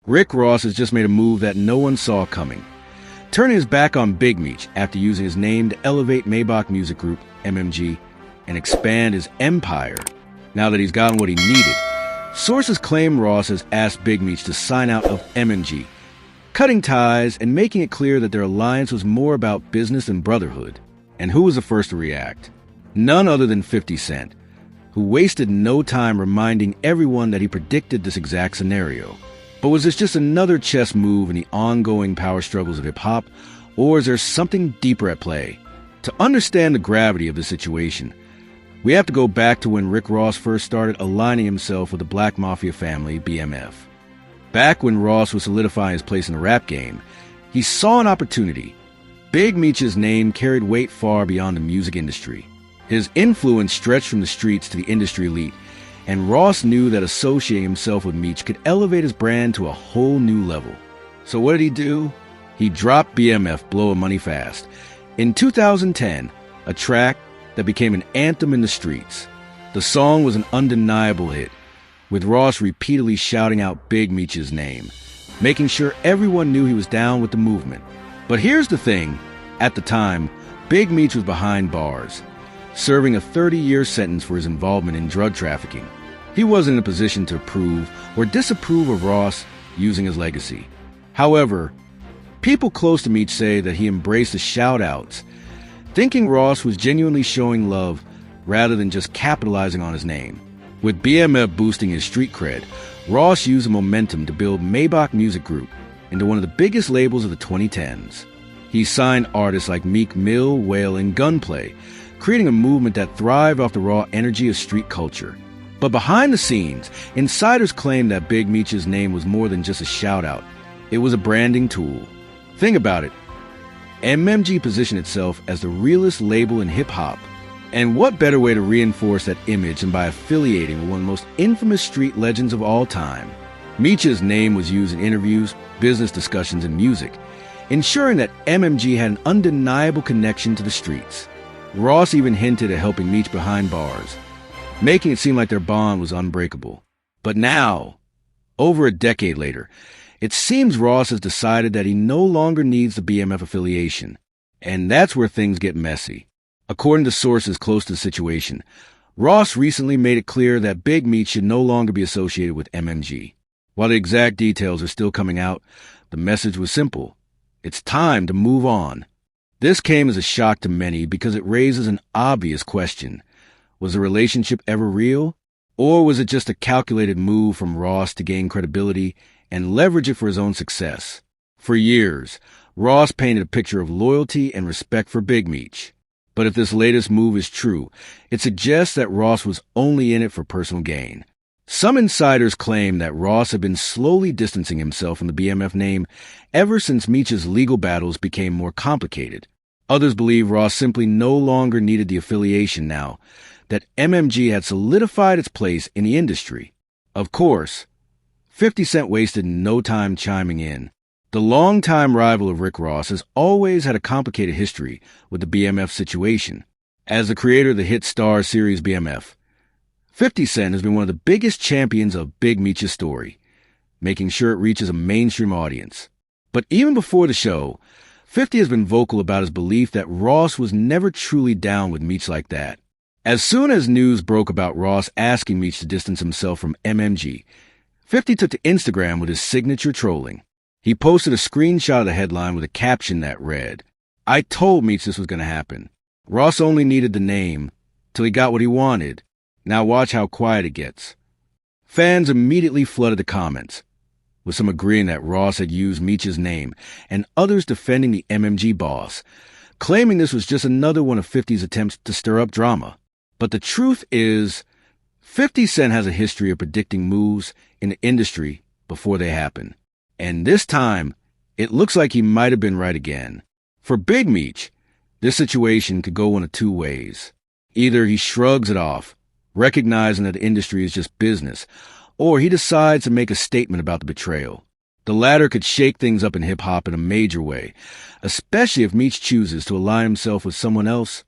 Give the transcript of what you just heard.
Rick Ross has just made a move that no one saw coming, turning his back on Big Meech after using his name to elevate Maybach Music Group, MMG, and expand his empire now that he's gotten what he needed. Sources claim Ross has asked Big Meech to sign out of MMG, cutting ties and making it clear that their alliance was more about business and brotherhood. And who was the first to react? None other than 50 Cent, who wasted no time reminding everyone that he predicted this exact scenario. But was this just another chess move in the ongoing power struggles of hip-hop, or is there something deeper at play? To understand the gravity of the situation, we have to go back to when Rick Ross first started aligning himself with the Black Mafia family, BMF. Back when Ross was solidifying his place in the rap game, he saw an opportunity. Big Meech's name carried weight far beyond the music industry. His influence stretched from the streets to the industry elite, and Ross knew that associating himself with Meech could elevate his brand to a whole new level. So what did he do? He dropped BMF Blowin' Money Fast in 2010, a track that became an anthem in the streets. The song was an undeniable hit, with Ross repeatedly shouting out Big Meech's name, making sure everyone knew he was down with the movement. But here's the thing, at the time, Big Meech was behind bars, serving a 30-year sentence for his involvement in drug trafficking. He wasn't in a position to approve or disapprove of Ross using his legacy. However, people close to Meech say that he embraced the shout-outs, thinking Ross was genuinely showing love rather than just capitalizing on his name. With BMF boosting his street cred, Ross used the momentum to build Maybach Music Group into one of the biggest labels of the 2010s. He signed artists like Meek Mill, Whale, and Gunplay, creating a movement that thrived off the raw energy of street culture. But behind the scenes, insiders claim that Big Meech's name was more than just a shout-out. It was a branding tool. Think about it. MMG positioned itself as the realest label in hip-hop. And what better way to reinforce that image than by affiliating with one of the most infamous street legends of all time? Meech's name was used in interviews, business discussions, and music, ensuring that MMG had an undeniable connection to the streets. Ross even hinted at helping Meech behind bars, making it seem like their bond was unbreakable. But now, over a decade later, it seems Ross has decided that he no longer needs the BMF affiliation. And that's where things get messy. According to sources close to the situation, Ross recently made it clear that Big Meech should no longer be associated with MMG. While the exact details are still coming out, the message was simple. It's time to move on. This came as a shock to many because it raises an obvious question. Was the relationship ever real? Or was it just a calculated move from Ross to gain credibility and leverage it for his own success? For years, Ross painted a picture of loyalty and respect for Big Meech. But if this latest move is true, it suggests that Ross was only in it for personal gain. Some insiders claim that Ross had been slowly distancing himself from the BMF name ever since Meech's legal battles became more complicated. Others believe Ross simply no longer needed the affiliation now that MMG had solidified its place in the industry. Of course, 50 Cent wasted no time chiming in. The longtime rival of Rick Ross has always had a complicated history with the BMF situation. As the creator of the hit Star series BMF, 50 Cent has been one of the biggest champions of Big Meech's story, making sure it reaches a mainstream audience. But even before the show, 50 has been vocal about his belief that Ross was never truly down with Meech like that. As soon as news broke about Ross asking Meech to distance himself from MMG, 50 took to Instagram with his signature trolling. He posted a screenshot of the headline with a caption that read, "I told Meech this was going to happen. Ross only needed the name till he got what he wanted. Now watch how quiet it gets." Fans immediately flooded the comments, with some agreeing that Ross had used Meech's name and others defending the MMG boss, claiming this was just another one of 50's attempts to stir up drama. But the truth is, 50 Cent has a history of predicting moves in the industry before they happen. And this time, it looks like he might have been right again. For Big Meech, this situation could go one of two ways. Either he shrugs it off, recognizing that the industry is just business, or he decides to make a statement about the betrayal. The latter could shake things up in hip-hop in a major way, especially if Meech chooses to align himself with someone else